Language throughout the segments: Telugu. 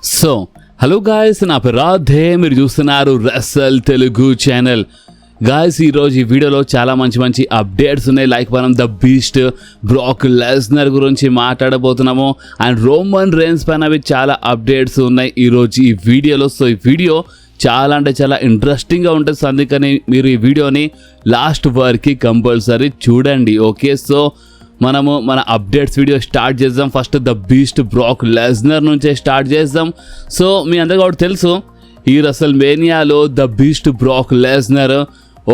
సో హలో గాయస్, నా పేరు రాధే, మీరు చూస్తున్నారు రెసల్ తెలుగు ఛానల్. గాయస్, ఈరోజు ఈ వీడియోలో చాలా మంచి అప్డేట్స్ ఉన్నాయి. లైక్ మనం ద బీస్ట్ బ్రాక్ లెస్నర్ గురించి మాట్లాడబోతున్నాము అండ్ రోమన్ రేన్స్ పైన చాలా అప్డేట్స్ ఉన్నాయి ఈరోజు ఈ వీడియోలో. సో ఈ వీడియో చాలా అంటే చాలా ఇంట్రెస్టింగ్గా ఉంటుంది. అందుకని మీరు ఈ వీడియోని లాస్ట్ వరకు కంపల్సరీ చూడండి. ఓకే, సో మనము మన అప్డేట్స్ వీడియో స్టార్ట్ చేద్దాం. First the beast Brock Lesnar నుంచే స్టార్ట్ చేద్దాం. సో మీ అందరికీ ఒకటి తెలుసు, ఈ రసల్ మేనియాలో the beast Brock Lesnar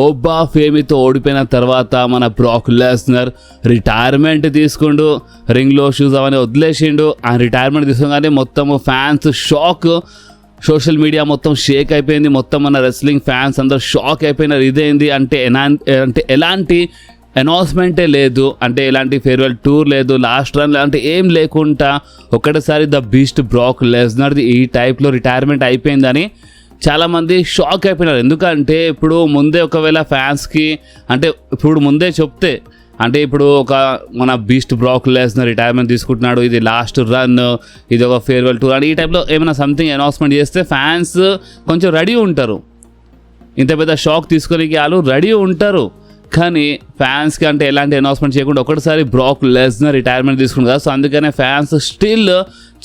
Oba ఫేమీతో ఓడిపోయిన తర్వాత మన బ్రాక్ లెస్నర్ రిటైర్మెంట్ తీసుకుండు. రింగ్లో షూస్ అవన్నీ వదిలేసిండు. ఆ రిటైర్మెంట్ తీసుకోగానే మొత్తం ఫ్యాన్స్ షాక్, సోషల్ మీడియా మొత్తం షేక్ అయిపోయింది. మొత్తం మన రెస్లింగ్ ఫ్యాన్స్ అందరూ షాక్ అయిపోయినారు. ఇదేంది అంటే ఎలాంటి అనౌన్స్మెంటే లేదు, అంటే ఎలాంటి ఫేర్వెల్ టూర్ లేదు, లాస్ట్ రన్ లాంటి ఏం లేకుండా ఒకటేసారి ద బీస్ట్ బ్రాక్ లెస్నర్ది ఈ టైప్లో రిటైర్మెంట్ అయిపోయిందని చాలామంది షాక్ అయిపోయినారు. ఎందుకంటే ఇప్పుడు ముందే ఒకవేళ ఫ్యాన్స్కి అంటే ఇప్పుడు ముందే చెప్తే అంటే ఇప్పుడు మన బీస్ట్ బ్రాక్ లెస్నర్ రిటైర్మెంట్ తీసుకుంటున్నాడు, ఇది లాస్ట్ రన్, ఇది ఒక ఫేర్వెల్ టూర్ అని ఈ టైప్లో ఏమైనా సంథింగ్ అనౌన్స్మెంట్ చేస్తే ఫ్యాన్స్ కొంచెం రెడీ ఉంటారు. ఇంత పెద్ద షాక్ తీసుకోనికి వాళ్ళు రెడీ ఉంటారు. కానీ ఫ్యాన్స్కి అంటే ఎలాంటి అనౌన్స్మెంట్ చేయకుండా ఒకటిసారి బ్రాక్ లెస్నర్ రిటైర్మెంట్ తీసుకుంది కదా. సో అందుకనే ఫ్యాన్స్ స్టిల్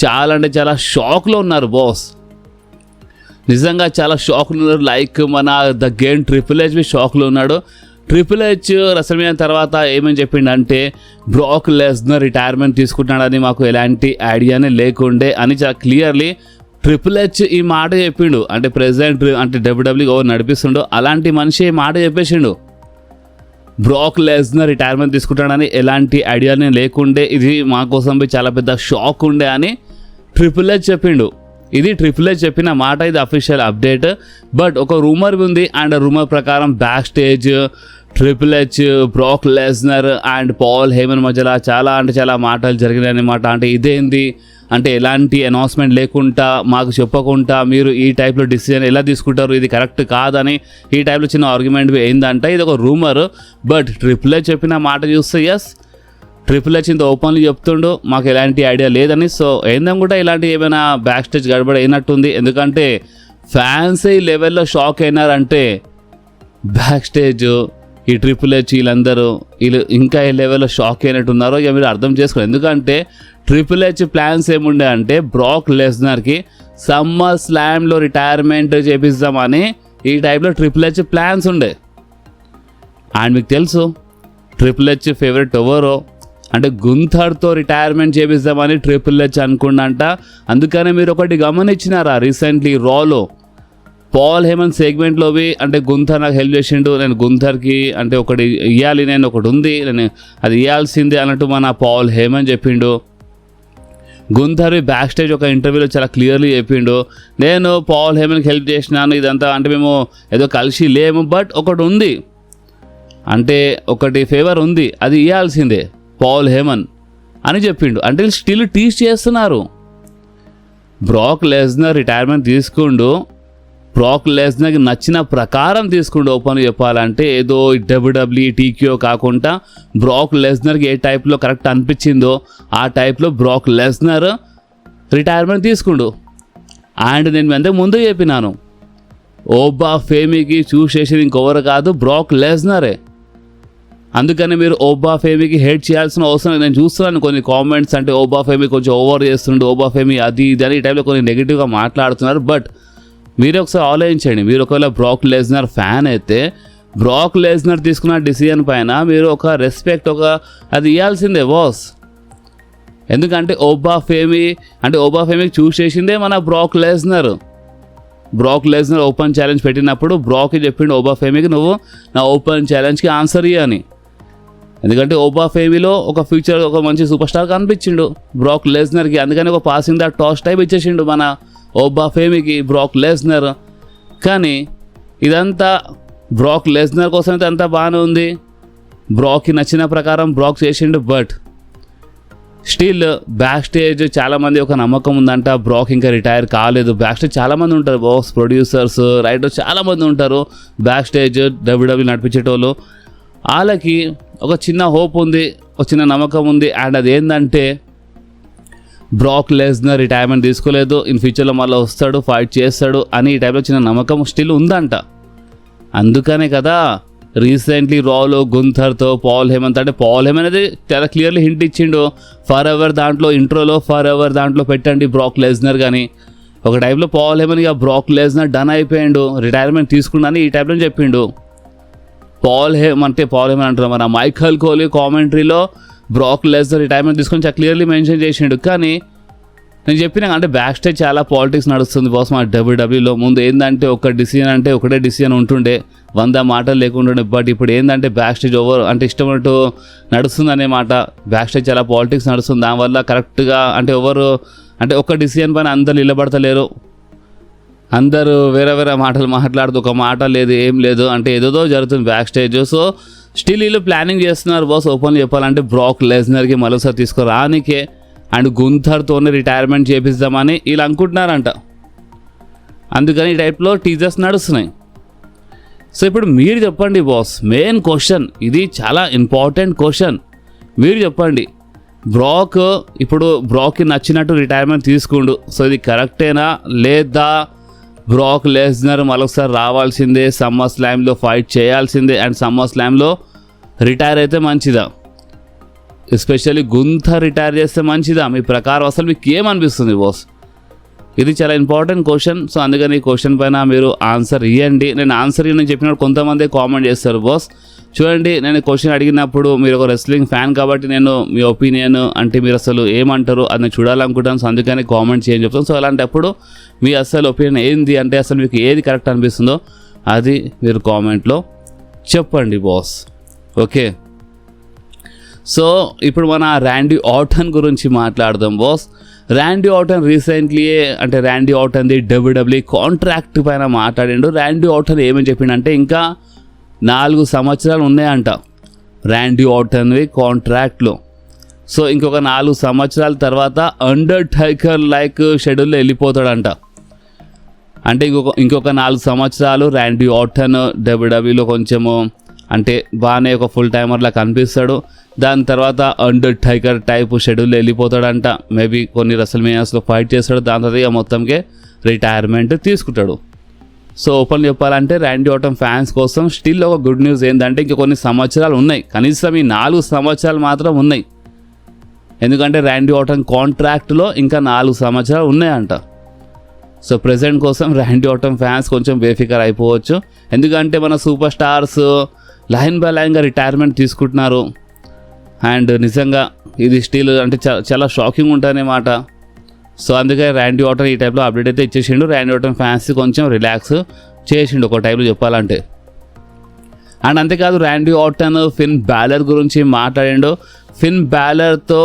చాలా అంటే చాలా షాక్లో ఉన్నారు బాస్. నిజంగా చాలా షాక్లో ఉన్నారు. లైక్ మన ద గేమ్ ట్రిపుల్ హెచ్ షాక్లో ఉన్నాడు. ట్రిపుల్ హెచ్ రెసల్మేనియా తర్వాత ఏమని చెప్పిండంటే బ్రాక్ లెస్నర్ రిటైర్మెంట్ తీసుకుంటున్నాడని మాకు ఎలాంటి ఐడియానే లేకుండే అని చాలా క్లియర్లీ ట్రిపుల్ హెచ్ ఈ మాట చెప్పిండు. అంటే ప్రెసిడెంట్ అంటే డబ్ల్యూడబ్ల్యూఈ ఎవరు నడిపిస్తుండో అలాంటి మనిషి ఈ మాట చెప్పేసిండు. బ్రాక్ లెస్నర్ రిటైర్మెంట్ తీసుకుంటాడని ఎలాంటి ఐడియానే లేకుండే, ఇది మా కోసం చాలా పెద్ద షాక్ ఉండే అని ట్రిపుల్ హెచ్ చెప్పిండు. ఇది ట్రిపుల్ హెచ్ చెప్పిన మాట, ఇది అఫీషియల్ అప్డేట్. బట్ ఒక రూమర్ ఉంది అండ్ రూమర్ ప్రకారం backstage triple H, Brock Lesnar and Paul Heyman మధ్యలో చాలా అంటే చాలా మాటలు జరిగినాయి అన్నమాట. అంటే ఇదేంది అంటే ఎలాంటి అనౌన్స్మెంట్ లేకుండా మాకు చెప్పకుండా మీరు ఈ టైప్లో డిసిజన్ ఎలా తీసుకుంటారు, ఇది కరెక్ట్ కాదని ఈ టైప్లో చిన్న ఆర్గ్యుమెంట్ ఏందంటే ఇది ఒక రూమర్. బట్ ట్రిపుల్ హెచ్ చెప్పిన మాట చూస్తే ఎస్, ట్రిపుల్ హెచ్ ఇంత ఓపెన్లీ చెప్తుండు మాకు ఎలాంటి ఐడియా లేదని. సో ఏందని కూడా ఇలాంటి ఏమైనా బ్యాక్ స్టేజ్ గడబడి అయినట్టుంది. ఎందుకంటే ఫ్యాన్స్ ఈ లెవెల్లో షాక్ అయినారంటే బ్యాక్ స్టేజ్ ఈ ట్రిపుల్ హెచ్ వీళ్ళు ఇంకా ఏ లెవెల్లో షాక్ అయినట్టున్నారో ఇక మీరు అర్థం చేసుకోండి. ఎందుకంటే ట్రిపుల్ హెచ్ ప్లాన్స్ ఏముండే అంటే బ్రాక్ లెస్నర్కి సమ్మర్ స్లామ్లో రిటైర్మెంట్ చేపిద్దామని ఈ టైప్లో ట్రిపుల్ హెచ్ ప్లాన్స్ ఉండే. అండ్ మీకు తెలుసు ట్రిపుల్ హెచ్ ఫేవరెట్ ఎవరో అంటే గుంథర్తో రిటైర్మెంట్ చేపిద్దామని ట్రిపుల్ హెచ్ అనుకుండంట. అందుకనే మీరు ఒకటి గమనించినారా, రీసెంట్లీ రాలో పాల్ హేమన్ సెగ్మెంట్లోవి అంటే గుంథర్ నాకు హెల్ప్ చేసిండు, నేను గుంథర్కి అంటే ఒకటి ఇవ్వాలి, నేను ఒకటి ఉంది నేను అది ఇవ్వాల్సిందే అన్నట్టు మన పాల్ హేమన్ చెప్పిండు. గుంథర్ బ్యాక్ స్టేజ్ ఒక ఇంటర్వ్యూలో చాలా క్లియర్లీ చెప్పిండు, నేను పాల్ హేమన్కి హెల్ప్ చేసినాను ఇదంతా, అంటే మేము ఏదో కలిసి లేము, బట్ ఒకటి ఉంది అంటే ఒకటి ఫేవర్ ఉంది, అది ఇవ్వాల్సిందే పాల్ హేమన్ అని చెప్పిండు. అంటే స్టిల్ టీచ్ చేస్తున్నారు. బ్రాక్ లెస్నర్ రిటైర్మెంట్ తీసుకుండు, బ్రాక్ లెస్నర్కి నచ్చిన ప్రకారం తీసుకుంటూ ఓపెన్ చెప్పాలంటే ఏదో డబ్ల్యూడబ్ల్యూఈ టీక్యూ కాకుండా బ్రాక్ లెస్నర్కి ఏ టైప్లో కరెక్ట్ అనిపించిందో ఆ టైప్లో బ్రాక్ లెస్నర్ రిటైర్మెంట్ తీసుకుండు. అండ్ నేను అంతకు ముందు చెప్పినాను, ఓబా ఫేమీకి చూస్ చేసేది ఇంకొవరు కాదు బ్రాక్ లెస్నరే. అందుకని మీరు ఓబా ఫేమీకి హెడ్ చేయాల్సిన అవసరం లేదు. నేను చూస్తున్నాను కొన్ని కామెంట్స్ అంటే ఓబా ఫేమీ కొంచెం ఓవర్ చేస్తుండు, ఓబా ఫేమీ అది ఇది అని ఈ టైప్లో కొన్ని నెగిటివ్గా మాట్లాడుతున్నారు. బట్ మీరు ఒకసారి ఆలోచించండి, మీరు ఒకవేళ బ్రాక్ లెస్నర్ ఫ్యాన్ అయితే బ్రాక్ లెస్నర్ తీసుకున్న డిసిజన్ పైన మీరు ఒక రెస్పెక్ట్ అది ఇవ్వాల్సిందే బాస్. ఎందుకంటే ఓబా ఫేమీకి చూస్ చేసిందే మన Brock Lesnar. Brock Lesnar open challenge పెట్టినప్పుడు బ్రాక్కి చెప్పిండు ఓబా ఫేమీకి నువ్వు నా ఓపెన్ ఛాలెంజ్కి ఆన్సర్ ఇవ్వని. ఎందుకంటే ఓబా ఫేమీలో ఒక ఫ్యూచర్ ఒక మంచి సూపర్ స్టార్ కనిపించిండు బ్రాక్ లెస్నర్కి. అందుకని ఒక పాసింగ్ ద టాస్ టైప్ ఇచ్చేసిండు మన ఓబా ఫేమీకి బ్రాక్ లెస్నర్. కానీ ఇదంతా బ్రాక్ లెస్నర్ కోసం అయితే అంతా బాగానే ఉంది, బ్రాక్కి నచ్చిన ప్రకారం బ్రాక్ చేసిండు. బట్ స్టిల్ బ్యాక్ స్టేజ్ చాలామంది ఒక నమ్మకం ఉందంట బ్రాక్ ఇంకా రిటైర్ కాలేదు. బ్యాక్ స్టేజ్ చాలామంది ఉంటారు బాస్, ప్రొడ్యూసర్స్, రైటర్స్ చాలామంది ఉంటారు బ్యాక్ స్టేజ్ డబ్ల్యూడబ్ల్యూ నడిపించేటోళ్ళు. వాళ్ళకి ఒక చిన్న హోప్ ఉంది, ఒక చిన్న నమ్మకం ఉంది. అండ్ అది ఏంటంటే బ్రాక్ లెస్నర్ రిటైర్మెంట్ తీసుకోలేదు, ఇన్ ఫ్యూచర్లో మళ్ళీ వస్తాడు, ఫైట్ చేస్తాడు అని ఈ టైప్లో చిన్న నమ్మకం స్టిల్ ఉందంట. అందుకనే కదా రీసెంట్లీ రాలో గుంథర్తో పాల్ హేమన్, అంటే పాల్ హేమన్ అనేది చాలా క్లియర్లీ హింట్ ఇచ్చిండు, ఫర్ ఎవర్ దాంట్లో ఇంట్రోలో ఫర్ ఎవర్ దాంట్లో పెట్టండి బ్రాక్ లెస్నర్. కానీ ఒక టైంలో పాల్ హేమన్ ఇక బ్రాక్ లెస్నర్ డన్ అయిపోయిండు, రిటైర్మెంట్ తీసుకున్నాను ఈ టైప్లో చెప్పిండు. పాల్ హేమన్ అంటున్నాం మన మైఖల్ కోహ్లీ కామెంటరీలో బ్రాక్ లెస్నర్ రిటైర్మెంట్ తీసుకొని చాలా క్లియర్లీ మెన్షన్ చేసిండు. కానీ నేను చెప్పినా అంటే బ్యాక్ స్టేజ్ చాలా పాలిటిక్స్ నడుస్తుంది బాస్ మా డబ్ల్యూడబ్ల్యూలో. ముందు ఏంటంటే ఒక డిసిజన్ అంటే ఒకటే డిసిజన్ ఉంటుండే, 100 మాటలు లేకుంటుండే. బట్ ఇప్పుడు ఏంటంటే బ్యాక్ స్టేజ్ ఓవర్ అంటే ఇష్టమైనట్టు నడుస్తుంది అనే మాట. బ్యాక్ స్టేజ్ చాలా పాలిటిక్స్ నడుస్తుంది, దానివల్ల కరెక్ట్గా అంటే ఎవరు అంటే ఒక డిసిజన్ పైన అందరు నిలబడతలేరు, అందరూ వేరే వేరే మాటలు మాట్లాడుతూ ఒక మాట లేదు ఏం లేదు అంటే ఏదో జరుగుతుంది బ్యాక్ స్టేజ్. సో స్టిల్ వీళ్ళు ప్లానింగ్ చేస్తున్నారు బాస్ ఓపెన్ చెప్పాలంటే బ్రాక్ లెస్నర్కి మరోసారి తీసుకురానికే అండ్ గుంథర్తోనే రిటైర్మెంట్ చేపిద్దామని వీళ్ళు అనుకుంటున్నారంట. అందుకని ఈ టైప్లో టీజర్స్ నడుస్తున్నాయి. సో ఇప్పుడు మీరు చెప్పండి బాస్, మెయిన్ క్వశ్చన్ ఇది, చాలా ఇంపార్టెంట్ క్వశ్చన్. మీరు చెప్పండి, బ్రాక్కి నచ్చినట్టు రిటైర్మెంట్ తీసుకుండు, సో ఇది కరెక్టేనా లేదా బ్రాక్ లెస్నర్ మరొకసారి రావాల్సిందే, సమ్మర్ స్లామ్లో ఫైట్ చేయాల్సిందే అండ్ సమ్మర్ స్లామ్లో రిటైర్ అయితే మంచిదా, ఎస్పెషల్లీ గుంథర్ రిటైర్ చేస్తే మంచిదా? మీ ప్రకారం అసలు మీకు ఏమనిపిస్తుంది బాస్? ఇది చాలా ఇంపార్టెంట్ క్వశ్చన్. సో అందుకని ఈ క్వశ్చన్ పైన మీరు ఆన్సర్ ఇవ్వండి. నేను ఆన్సర్ నేను చెప్పినప్పుడు కొంతమంది కామెంట్ చేస్తారు బాస్. చూడండి, నేను క్వశ్చన్ అడిగినప్పుడు మీరు ఒక రెస్లింగ్ ఫ్యాన్ కాబట్టి నేను మీ ఒపీనియన్ అంటే మీరు అసలు ఏమంటారు అది నేను చూడాలనుకుంటాను. సో అందుకని కామెంట్ చేయని చెప్తాను. సో అలాంటప్పుడు మీ అసలు ఒపీనియన్ ఏంది అంటే అసలు మీకు ఏది కరెక్ట్ అనిపిస్తుందో అది మీరు కామెంట్లో చెప్పండి బాస్. ఓకే, సో ఇప్పుడు మన ర్యాండీ ఆర్టన్ గురించి మాట్లాడదాం బాస్. ర్యాండీ ఆర్టన్ ర్యాండీ ఆర్టన్ది డబ్ల్యూడబ్ల్యూఈ కాంట్రాక్ట్ పైన మాట్లాడిండు. ర్యాండీ ఆర్టన్ ఏమని చెప్పిండంటే ఇంకా 4 సంవత్సరాలు ఉన్నాయంట ర్యాండీ ఆర్టన్వి కాంట్రాక్ట్లో. సో ఇంకొక 4 సంవత్సరాల తర్వాత అండర్టేకర్ లైక్ షెడ్యూల్లో వెళ్ళిపోతాడంట. అంటే ఇంకొక 4 సంవత్సరాలు ర్యాండీ ఆర్టన్ డబ్ల్యూడబ్ల్యూఈలో కొంచెము అంటే బాగానే ఒక ఫుల్ టైమర్లా కనిపిస్తాడు. దాని తర్వాత అండర్టేకర్ టైప్ షెడ్యూల్లో వెళ్ళిపోతాడంట. మేబీ కొన్ని రెస్ల్మేనియాస్లో ఫైట్ చేస్తాడు. దాని తర్వాత మొత్తంకే రిటైర్మెంట్ తీసుకుంటాడు. సో ఓపెన్ చెప్పాలంటే ర్యాండీ ఆర్టన్ ఫ్యాన్స్ కోసం స్టిల్ ఒక గుడ్ న్యూస్ ఏంటంటే ఇంకా కొన్ని సంవత్సరాలు ఉన్నాయి, కనీసం ఈ 4 సంవత్సరాలు మాత్రం ఉన్నాయి. ఎందుకంటే ర్యాండీ ఆర్టన్ కాంట్రాక్ట్లో ఇంకా 4 సంవత్సరాలు ఉన్నాయంట. సో ప్రెజెంట్ కోసం ర్యాండీ ఆర్టన్ ఫ్యాన్స్ కొంచెం బేఫికర్ అయిపోవచ్చు. ఎందుకంటే మన సూపర్ స్టార్స్ లైన్ బై లైన్గా రిటైర్మెంట్ తీసుకుంటున్నారు. అండ్ నిజంగా ఇది స్టిల్ అంటే చాలా షాకింగ్ ఉంటుందన్నమాట. సో అందుకే ర్యాండీ ఆర్టన్ ఈ టైప్లో అప్డేట్ అయితే ఇచ్చేసిండు. ర్యాండీ ఆర్టన్ ఫ్యాన్స్ కొంచెం రిలాక్స్ చేసిండు ఒక టైప్లో చెప్పాలంటే. అండ్ అంతేకాదు ర్యాండీ ఆర్టన్ ఫిన్ బ్యాలర్ గురించి మాట్లాడిండు. ఫిన్ బ్యాలర్తో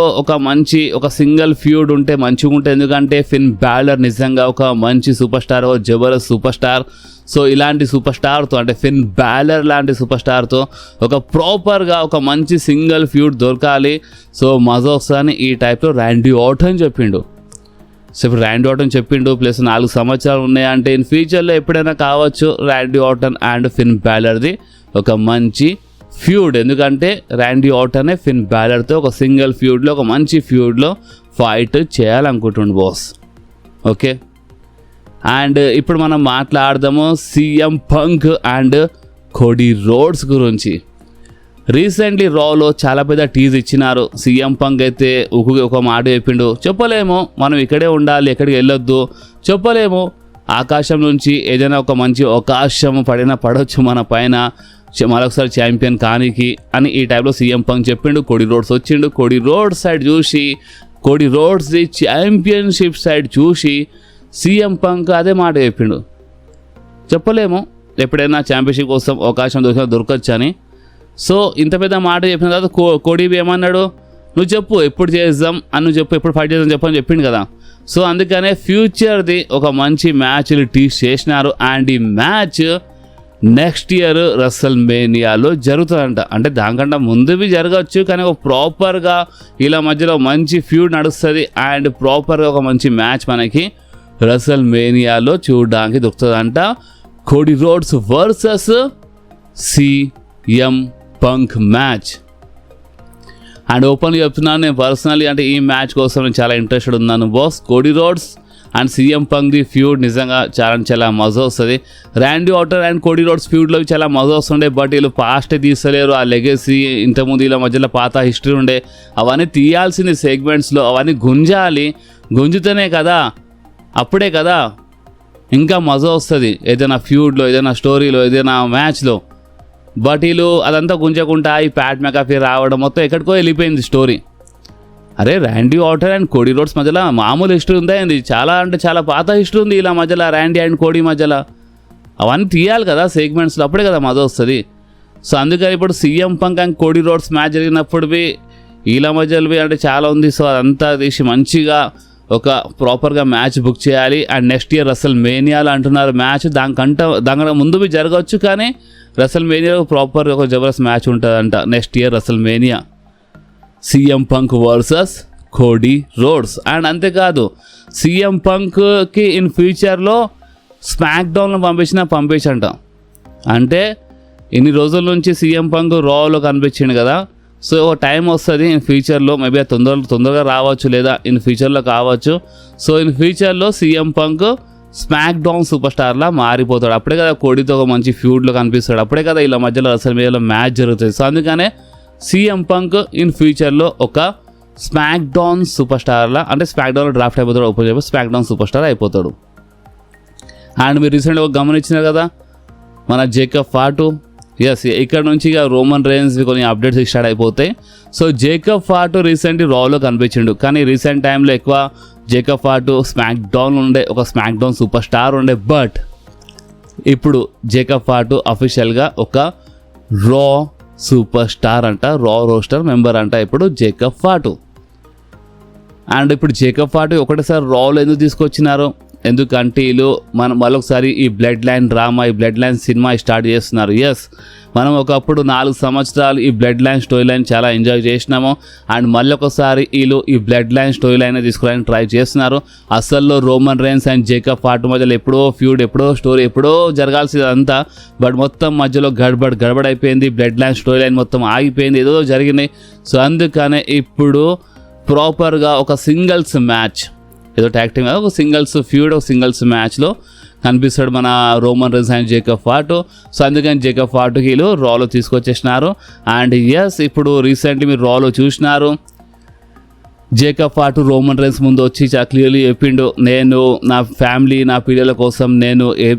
ఒక సింగిల్ ఫ్యూడ్ ఉంటే మంచిగా ఉంటుంది. ఎందుకంటే ఫిన్ బ్యాలర్ నిజంగా ఒక మంచి సూపర్ స్టార్, ఒక జబర్దస్త్ సూపర్ స్టార్. సో ఇలాంటి సూపర్ స్టార్తో అంటే ఫిన్ బ్యాలర్ లాంటి సూపర్ స్టార్తో ఒక ప్రాపర్గా ఒక మంచి సింగిల్ ఫ్యూడ్ దొరకాలి. సో మజా వస్తుందని ఈ టైప్లో ర్యాండీ ఆర్టన్ చెప్పిండు. సో ఇప్పుడు ర్యాండీ ఆర్టన్ చెప్పిండు, ప్లస్ 4 సంవత్సరాలు ఉన్నాయంటే ఇన్ ఫ్యూచర్లో ఎప్పుడైనా కావచ్చు ర్యాండీ ఆర్టన్ అండ్ ఫిన్ బ్యాలర్ది ఒక మంచి ఫ్యూడ్. ఎందుకంటే ర్యాండీ ఆర్టనే ఫిన్ బ్యాలర్తో ఒక సింగిల్ ఫ్యూడ్లో ఒక మంచి ఫ్యూడ్లో ఫైట్ చేయాలనుకుంటుండు బాస్. ఓకే, అండ్ ఇప్పుడు మనం మాట్లాడదాము CM punk and Cody roads గురించి. రీసెంట్లీ రాలో చాలా పెద్ద టీజ్ ఇచ్చినారు. సీఎం పంక్ అయితే ఒక మాట చెప్పిండు, చెప్పలేము మనం ఇక్కడే ఉండాలి, ఎక్కడికి వెళ్ళొద్దు, చెప్పలేము ఆకాశం నుంచి ఏదైనా ఒక మంచి అవకాశం పడవచ్చు మన పైన మరొకసారి ఛాంపియన్ కానికి అని ఈ టైప్లో సీఎం పంక్ చెప్పిండు. కోడీ రోడ్స్ వచ్చిండు. కోడీ రోడ్స్ సైడ్ చూసి కోడీ రోడ్స్ది ఛాంపియన్షిప్ సైడ్ చూసి సీఎం పంక్ అదే మాట చెప్పిండు, చెప్పలేము ఎప్పుడైనా ఛాంపియన్షిప్ కోసం అవకాశం దొరకచ్చు అని. సో ఇంత పెద్ద మాట చెప్పిన తర్వాత కోడీ ఏమన్నాడు, నువ్వు చెప్పు ఎప్పుడు చేద్దాం అని, నువ్వు చెప్పు ఎప్పుడు ఫైట్ చేద్దాం చెప్పని చెప్పిండు కదా. సో అందుకనే ఫ్యూచర్ది ఒక మంచి మ్యాచ్లు టీచ్ చేసినారు. అండ్ ఈ మ్యాచ్ నెక్స్ట్ ఇయర్ రెస్ల్మేనియాలో జరుగుతుందంట. అంటే దానికంటే ముందువి జరగచ్చు, కానీ ఒక ప్రాపర్గా ఇలా మధ్యలో మంచి ఫ్యూడ్ నడుస్తుంది. అండ్ ప్రాపర్గా ఒక మంచి మ్యాచ్ మనకి రెస్ల్మేనియాలో చూడడానికి దొరుకుతుందంట. Cody Rhodes versus CM Punk match. And ఓపెన్గా చెప్తున్నాను, నేను పర్సనలీ అంటే ఈ మ్యాచ్ కోసం నేను చాలా ఇంట్రెస్టెడ్ ఉన్నాను boss. Cody Rhodes and CM Punk ది ఫ్యూడ్ నిజంగా చాలా మజా వస్తుంది. Randy Orton and Cody Rhodes ఫ్యూడ్లో చాలా మజా వస్తుండే, బట్ వీళ్ళు పాస్టే తీస్తలేరు. ఆ లెగసీ ఇంతకుముందు వీళ్ళ మధ్యలో పాత హిస్టరీ ఉండే, అవన్నీ తీయాల్సింది సెగ్మెంట్స్లో, అవన్నీ గుంజాలి. గుంజుతేనే కదా, అప్పుడే కదా ఇంకా మజా వస్తుంది ఏదైనా ఫ్యూడ్లో, ఏదైనా స్టోరీలో, ఏదైనా మ్యాచ్లో. బట్ వీళ్ళు అదంతా గుంజకుండా ఈ ప్యాట్ మెకాఫీ రావడం మొత్తం ఎక్కడికో వెళ్ళిపోయింది స్టోరీ. అరే Randy Orton and Cody roads మధ్యలో మామూలు హిస్టరీ ఉందా ఏంది? చాలా పాత హిస్టరీ ఉంది ఇలా మధ్యలో, ర్యాండీ అండ్ కోడీ మధ్యలో. అవన్నీ తీయాలి కదా సెగ్మెంట్స్లో, అప్పుడే కదా మజా వస్తుంది. సో అందుకని ఇప్పుడు CM punk and Cody roads match జరిగినప్పుడు వీళ్ళ మధ్యలో అంటే చాలా ఉంది. సో అదంతా తీసి మంచిగా ఒక ప్రాపర్గా మ్యాచ్ బుక్ చేయాలి. అండ్ నెక్స్ట్ ఇయర్ రసల్ మేనియాలో అంటున్నారు మ్యాచ్, దానికన్నా ముందు జరగవచ్చు, కానీ రసల్ మేనియాలో ప్రాపర్ ఒక జబర్దస్త్ మ్యాచ్ ఉంటుందంట next year Russell mania. CM punk versus Cody Rhodes. And అంతేకాదు సీఎం పంక్కి ఇన్ ఫ్యూచర్లో స్మాక్ డౌన్లో పంపించంట. అంటే ఇన్ని రోజుల నుంచి సీఎం పంక్ రాలో కనిపించింది కదా, సో టైం వస్తుంది ఇన్ ఫ్యూచర్లో, మేబీ తొందరగా రావచ్చు, లేదా ఇన్ ఫ్యూచర్లో కావచ్చు. సో ఇన్ ఫ్యూచర్లో CM Punk SmackDown super స్టార్లా మారిపోతాడు. అప్పుడే కదా కోడీతో ఒక మంచి ఫ్యూడ్లో కనిపిస్తాడు, అప్పుడే కదా ఇలా మధ్యలో అసలు మీద మ్యాచ్ జరుగుతుంది. సో అందుకనే సీఎం పంక్ ఇన్ ఫ్యూచర్లో ఒక స్మాక్ డౌన్ సూపర్ స్టార్లా, అంటే స్మాక్ డౌన్లో డ్రాఫ్ట్ అయిపోతాడు, ఓపెన్ చెప్పి స్మాక్ డౌన్ సూపర్ స్టార్ అయిపోతాడు. అండ్ మీరు రీసెంట్గా గమనించినారు కదా మన జేకబ్ ఫాటు. ఎస్, ఇక్కడ నుంచి ఇక రోమన్ రేన్స్ కొన్ని అప్డేట్స్ స్టార్ట్ అయిపోతాయి. సో జేకబ్ ఫాటు రీసెంట్లీ రాలో కనిపించిండు, కానీ రీసెంట్ టైంలో ఎక్కువ జేకబ్ ఫాటు స్మాక్ డౌన్ ఉండే, ఒక స్మాక్ డౌన్ సూపర్ స్టార్ ఉండే. బట్ ఇప్పుడు జేకబ్ ఫాటు అఫీషియల్గా ఒక రా సూపర్ స్టార్ అంట, రా రోస్టర్ మెంబర్ అంట ఇప్పుడు జేకబ్ ఫాటు. అండ్ ఇప్పుడు జేకబ్ ఫాటు ఒకటేసారి రాలో ఎందుకు తీసుకొచ్చినారు? ఎందుకంటే వీళ్ళు మనం మరొకసారి ఈ బ్లడ్ లైన్ డ్రామా, ఈ బ్లడ్ లైన్ సినిమా స్టార్ట్ చేస్తున్నారు. ఎస్, మనం ఒకప్పుడు 4 సంవత్సరాలు ఈ బ్లడ్ లైన్ స్టోరీ లైన్ చాలా ఎంజాయ్ చేసినాము. అండ్ మళ్ళీ ఒకసారి వీళ్ళు ఈ బ్లడ్ లైన్ స్టోరీ లైన్ తీసుకోవడానికి ట్రై చేస్తున్నారు. అసల్లో Roman Reigns and Jacob Fatu మధ్యలో ఎప్పుడో ఫ్యూడ్, ఎప్పుడో స్టోరీ, ఎప్పుడో జరగాల్సింది అంతా. బట్ మొత్తం మధ్యలో గడబడ్ అయిపోయింది, బ్లడ్ లైన్ స్టోరీ లైన్ మొత్తం ఆగిపోయింది, ఏదో జరిగినాయి. సో అందుకనే ఇప్పుడు ప్రాపర్గా ఒక సింగిల్స్ మ్యాచ్, ఏదో ట్యాగ్ టీమ్ ఒక సింగిల్స్ ఫ్యూడ్, ఒక సింగిల్స్ మ్యాచ్లో కనిపిస్తాడు మన Roman Reigns and Jacob Fatu. So అందుకని జేకబ్ ఫాటుకి వీళ్ళు రాలో తీసుకొచ్చేసినారు. అండ్ ఎస్, ఇప్పుడు రీసెంట్లీ మీరు రాలో చూసినారు, జేకబ్ ఫాటు రోమన్ రేన్స్ ముందు వచ్చి చాలా క్లియర్లీ చెప్పిండు, నేను నా ఫ్యామిలీ, నా పిల్లల కోసం నేను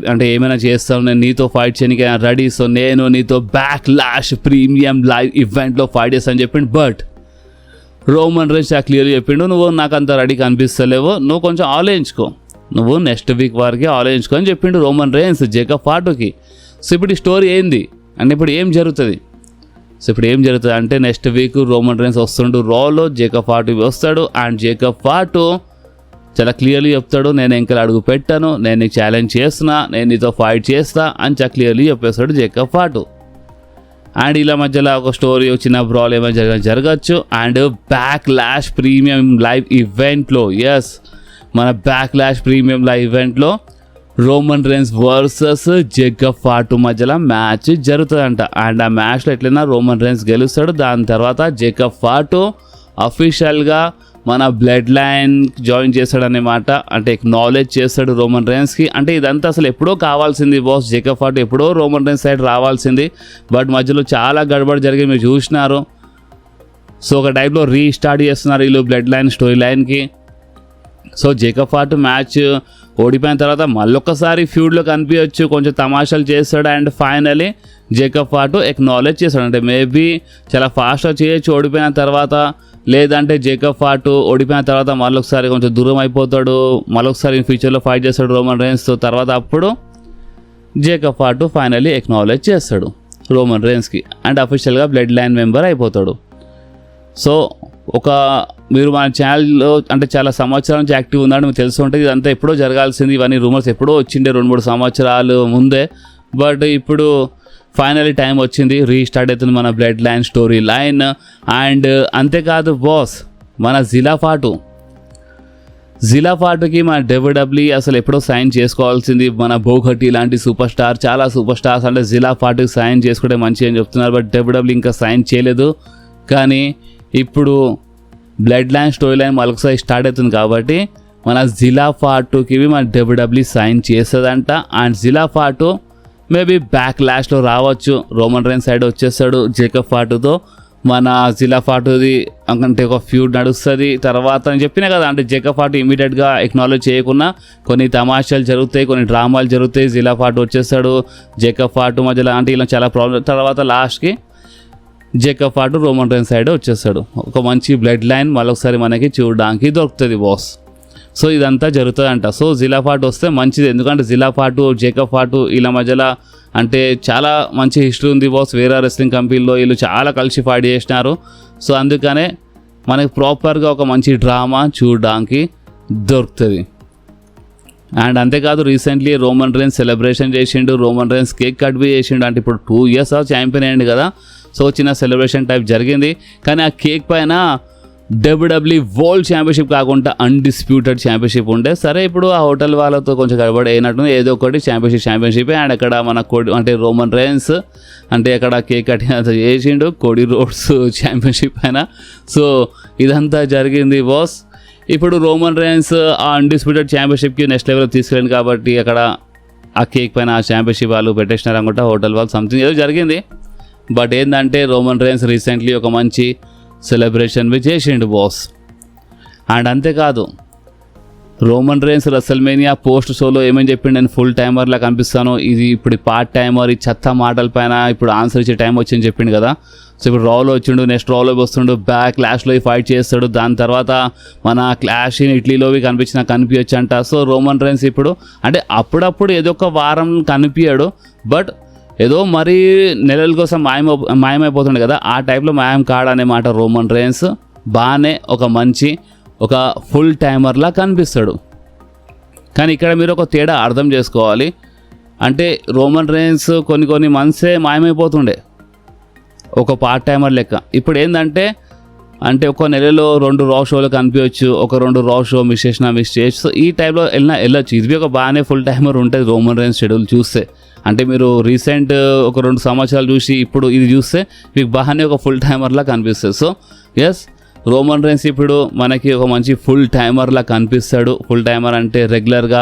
ఏమైనా చేస్తాను, నేను నీతో ఫైట్ చేయడానికి రెడీ. సో నేను నీతో బ్యాక్లాష్ ప్రీమియం లైవ్ ఈవెంట్లో ఫైట్ చేస్తాను అని చెప్పిండు. బట్ రోమన్ రేన్స్ క్లియర్గా చెప్పిండు, నువ్వు నాకు అంత రెడీ కనిపిస్తలేవు, నువ్వు కొంచెం ఆలోచించుకో, నువ్వు నెక్స్ట్ వీక్ వరకే ఆలోచించుకో అని చెప్పిండు రోమన్ రేన్స్ జేకబ్ ఫాటుకి. సో ఇప్పుడు ఈ స్టోరీ ఏంది అంటే ఇప్పుడు ఏం జరుగుతుంది? సో ఇప్పుడు ఏం జరుగుతుంది అంటే నెక్స్ట్ వీక్ రోమన్ రేన్స్ వస్తుండు రాలో, జేకబ్ ఫాటు వస్తాడు. అండ్ జేకబ్ ఫాటు చాలా క్లియర్లీ చెప్తాడు, నేను ఇంకా అడుగు పెట్టాను, నేను నీకు ఛాలెంజ్ చేస్తున్నా, నేను నీతో ఫైట్ చేస్తా అని చాలా క్లియర్లీ చెప్పేస్తాడు జేకబ్ ఫాటు. అండ్ ఇలా మధ్యలో ఒక స్టోరీ, చిన్న బ్రాల్ ఏమైనా జరగచ్చు. అండ్ బ్యాక్లాష్ ప్రీమియం లైవ్ ఈవెంట్లో, ఎస్, మన బ్యాక్లాష్ ప్రీమియం లైవ్ ఈవెంట్లో Roman rains versus Jacob Fatu మధ్యలో మ్యాచ్ జరుగుతుందంట. అండ్ ఆ మ్యాచ్లో ఎట్లయినా రోమన్ రేన్స్ గెలుస్తాడు. దాని తర్వాత జేకబ్ ఫాటు అఫీషియల్గా మన బ్లడ్ లైన్ జాయిన్ చేస్తాడనమాట, అంటే నాలెడ్జ్ చేస్తాడు రోమన్ రేన్స్కి. అంటే ఇదంతా అసలు ఎప్పుడో కావాల్సింది బాస్, జేకబ్ ఫాటు ఎప్పుడో రోమన్ రేన్స్ సైడ్ రావాల్సింది. బట్ మధ్యలో చాలా గడబడి జరిగింది, మీరు చూసినారు. సో ఒక టైప్లో రీస్టార్ట్ చేస్తున్నారు వీళ్ళు బ్లడ్ లైన్ స్టోరీ లైన్కి. సో జేకబ్ ఫాటు మ్యాచ్ ఓడిపోయిన తర్వాత మళ్ళొక్కసారి ఫ్యూడ్లో కనిపించవచ్చు, కొంచెం తమాషాలు చేస్తాడు. And finally Jacob Fatu acknowledge చేస్తాడు, అంటే మేబీ చాలా ఫాస్ట్గా చేయొచ్చు ఓడిపోయిన తర్వాత, లేదంటే జేకబ్ ఫాటు ఓడిపోయిన తర్వాత మళ్ళొకసారి కొంచెం దూరం అయిపోతాడు, మళ్ళొకసారి ఫ్యూచర్లో ఫైట్ చేస్తాడు రోమన్ రేన్స్తో. తర్వాత అప్పుడు జేకబ్ ఫాటు ఫైనలీ ఎక్నాలెడ్జ్ చేస్తాడు రోమన్ రేన్స్కి అండ్ అఫీషియల్గా బ్లడ్ లైన్ మెంబర్ అయిపోతాడు. సో మీరు మన ఛానల్లో అంటే చాలా సంవత్సరాల నుంచి యాక్టివ్ ఉన్నాడు, మీకు తెలిసి ఉంటుంది. ఇదంతా ఎప్పుడో జరగాల్సింది, ఇవన్నీ రూమర్స్ ఎప్పుడో వచ్చిండే 2-3 సంవత్సరాలు ముందే. బట్ ఇప్పుడు ఫైనలీ టైం వచ్చింది, రీస్టార్ట్ అవుతుంది మన blood line story line. And అంతేకాదు బాస్, మన జిలా ఫాటుకి మన డబ్ల్యూడబ్ల్యూఈ అసలు ఎప్పుడో సైన్ చేసుకోవాల్సింది. మన బోగట్టి లాంటి సూపర్ స్టార్, చాలా సూపర్ స్టార్స్ అంటే జిలా ఫాటుకి సైన్ చేసుకుంటే మంచి అని చెప్తున్నారు. బట్ డబ్ల్యూడబ్ల్యూఈ ఇంకా సైన్ చేయలేదు. కానీ ఇప్పుడు బ్లడ్ లైన్ స్టోరీ లైన్ మరొకసారి స్టార్ట్ అవుతుంది కాబట్టి మన జిలా ఫాటుకి మన డబ్ల్యూడబ్ల్యూ సైన్ చేస్తుందంట. అండ్ జిలా ఫాటు మేబీ బ్యాక్ లాష్లో రావచ్చు, రోమన్ రైన్స్ సైడ్ వచ్చేస్తాడు జేకబ్ ఫాటుతో. మన జిలా ఫాటుది అంటే ఒక ఫ్యూడ్ నడుస్తుంది. తర్వాత నేను చెప్పినా కదా, అంటే జేకబ్ ఫాటు ఇమీడియట్గా ఎక్నాలజ్ చేయకుండా కొన్ని తమాషాలు జరుగుతాయి, కొన్ని డ్రామాలు జరుగుతాయి. జిలా ఫాటు వచ్చేస్తాడు, జేకబ్ ఫాటు మధ్యలో అంటే ఇలా చాలా ప్రాబ్లమ్. తర్వాత లాస్ట్కి Jacob Fatu Roman Reigns side వచ్చేస్తాడు. ఒక మంచి బ్లడ్ లైన్ మరొకసారి మనకి చూడడానికి దొరుకుతుంది బాస్. సో ఇదంతా జరుగుతుందంట. సో జిలా ఫాటు వస్తే మంచిది, ఎందుకంటే జిలా ఫాటు జేకబ్ ఫాటు వీళ్ళ మధ్యలో అంటే చాలా మంచి హిస్టరీ ఉంది బాస్. వేరే రెస్లింగ్ కంపెనీలో వీళ్ళు చాలా కలిసి ఫైట్ చేసినారు. సో అందుకనే మనకి ప్రాపర్గా ఒక మంచి డ్రామా చూడడానికి దొరుకుతుంది. అండ్ అంతేకాదు రీసెంట్లీ రోమన్ రైన్స్ సెలబ్రేషన్ చేసిండు, రోమన్ రైన్స్ కేక్ కట్ బి చేసిండు. అంటే ఇప్పుడు 2 years ఛాంపియన్ అయ్యింది కదా, సో చిన్న సెలబ్రేషన్ టైప్ జరిగింది. కానీ ఆ కేక్ పైన డబ్ల్యూడబ్ల్యూ వరల్డ్ ఛాంపియన్షిప్ కాకుండా అన్డిస్ప్యూటెడ్ ఛాంపియన్షిప్ ఉండే. సరే ఇప్పుడు ఆ హోటల్ వాళ్ళతో కొంచెం గడబడి అయినట్టు ఏదో ఒకటి ఛాంపియన్షిప్. అండ్ అక్కడ మన కోడి అంటే రోమన్ రైన్స్ అంటే అక్కడ కేక్ కటింగ్ అంతా చేసిండు కోడి రోడ్స్ ఛాంపియన్షిప్ అయినా. సో ఇదంతా జరిగింది బాస్. ఇప్పుడు రోమన్ రైన్స్ ఆ అన్డిస్ప్యూటెడ్ ఛాంపియన్షిప్కి నెక్స్ట్ లెవెల్ తీసుకెళ్ళింది కాబట్టి అక్కడ ఆ కేక్ పైన ఆ ఛాంపియన్షిప్ వాళ్ళు పెట్టేసినారు అనుకుంటా హోటల్ వాళ్ళు, సంథింగ్ ఏదో జరిగింది. బట్ ఏంటంటే రోమన్ రైన్స్ రీసెంట్లీ ఒక మంచి సెలబ్రేషన్ చేసిండు బాస్. అండ్ అంతేకాదు రోమన్ రైన్స్ రెసల్మేనియా పోస్ట్ షోలో ఏమని చెప్పిండు, నేను ఫుల్ టైమర్లా కనిపిస్తాను, ఇది ఇప్పుడు పార్ట్ టైమర్, ఈ చెత్త మాటల పైన ఇప్పుడు ఆన్సర్ ఇచ్చే టైం వచ్చింది చెప్పిండు కదా. సో ఇప్పుడు రాలో వచ్చిండు, నెక్స్ట్ రాలో వస్తుండు, బ్యాక్ క్లాష్లో ఫైట్ చేస్తాడు. దాని తర్వాత మన క్లాష్ ఇన్ ఇటలీలోవి కనిపించచ్చు అంట. సో రోమన్ రైన్స్ ఇప్పుడు అంటే అప్పుడప్పుడు ఏదో ఒక వారం కనిపించాడు, బట్ ఏదో మరీ నెలల కోసం మాయమైపోతుండే కదా, ఆ టైప్లో మాయం కాడనే మాట. రోమన్ రైన్స్ బాగానే ఒక ఫుల్ టైమర్లా కనిపిస్తాడు. కానీ ఇక్కడ మీరు ఒక తేడా అర్థం చేసుకోవాలి. అంటే రోమన్ రైన్స్ కొన్ని మంత్సే మాయమైపోతుండే ఒక పార్ట్ టైమర్ లెక్క. ఇప్పుడు ఏంటంటే అంటే ఒక నెలలో 2 రా షోలు కనిపించవచ్చు, ఒక 2 రా షో మిస్ చేయొచ్చు. సో ఈ టైప్లో వెళ్ళొచ్చు. ఇది ఒక బాగానే ఫుల్ టైమర్ ఉంటుంది రోమన్ రైన్స్ షెడ్యూల్ చూస్తే. అంటే మీరు రీసెంట్ ఒక 2 సంవత్సరాలు చూసి ఇప్పుడు ఇది చూస్తే మీకు బాగానే ఒక ఫుల్ టైమర్లా కనిపిస్తుంది. సో ఎస్, రోమన్ రైన్స్ ఇప్పుడు మనకి ఒక మంచి ఫుల్ టైమర్లా కనిపిస్తాడు. ఫుల్ టైమర్ అంటే రెగ్యులర్గా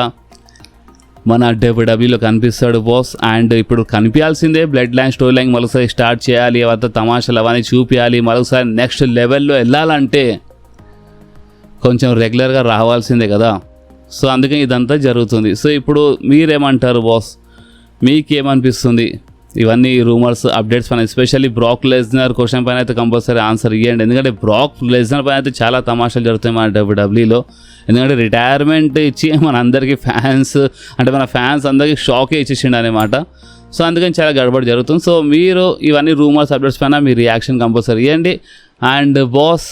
మన డబ్ల్యూడబ్ల్యూలో కనిపిస్తాడు బాస్. అండ్ ఇప్పుడు కనిపించాల్సిందే, బ్లడ్ లైన్ స్టోరీ లైన్ మరోసారి స్టార్ట్ చేయాలి, అవన్నీ తమాషాలు అవన్నీ చూపించాలి, మరోసారి నెక్స్ట్ లెవెల్లో వెళ్ళాలంటే కొంచెం రెగ్యులర్గా రావాల్సిందే కదా. సో అందుకే ఇదంతా జరుగుతుంది. సో ఇప్పుడు మీరేమంటారు బాస్, మీకేమనిపిస్తుంది ఇవన్నీ రూమర్స్ అప్డేట్స్ పైన? ఎస్పెషల్లీ బ్రాక్ లెస్నర్ క్వశ్చన్ పైన అయితే కంపల్సరీ ఆన్సర్ ఇవ్వండి, ఎందుకంటే బ్రాక్ లెస్నర్ పైన అయితే చాలా తమాషాలు జరుగుతాయి మన డబ్ల్యూడబ్ల్యూలో. ఎందుకంటే రిటైర్మెంట్ ఇచ్చి మన అందరికీ మన ఫ్యాన్స్ అందరికీ షాకే ఇచ్చేసిండు అనమాట. సో అందుకని చాలా గడబడి జరుగుతుంది. సో మీరు ఇవన్నీ రూమర్స్ అప్డేట్స్ పైన మీ రియాక్షన్ కంపల్సరీ ఇవ్వండి. అండ్ బాస్,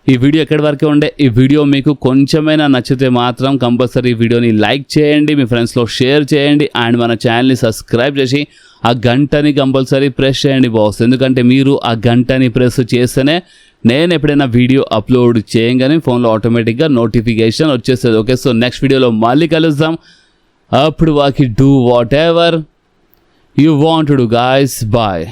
ఈ వీడియో ఎక్కడి వరకే ఉండే, ఈ వీడియో మీకు కొంచెమైనా నచ్చితే మాత్రం కంపల్సరీ ఈ వీడియోని లైక్ చేయండి, మీ ఫ్రెండ్స్లో షేర్ చేయండి, అండ్ మన ఛానల్ని సబ్స్క్రైబ్ చేసి ఆ గంటని కంపల్సరీ ప్రెస్ చేయండి బాస్. ఎందుకంటే మీరు ఆ గంటని ప్రెస్ చేస్తేనే నేను ఎప్పుడైనా వీడియో అప్లోడ్ చేయగానే ఫోన్లో ఆటోమేటిక్గా నోటిఫికేషన్ వచ్చేస్తుంది. ఓకే, సో నెక్స్ట్ వీడియోలో మళ్ళీ కలుద్దాం. అప్పుడు వాకి do whatever you want to do guys. Bye.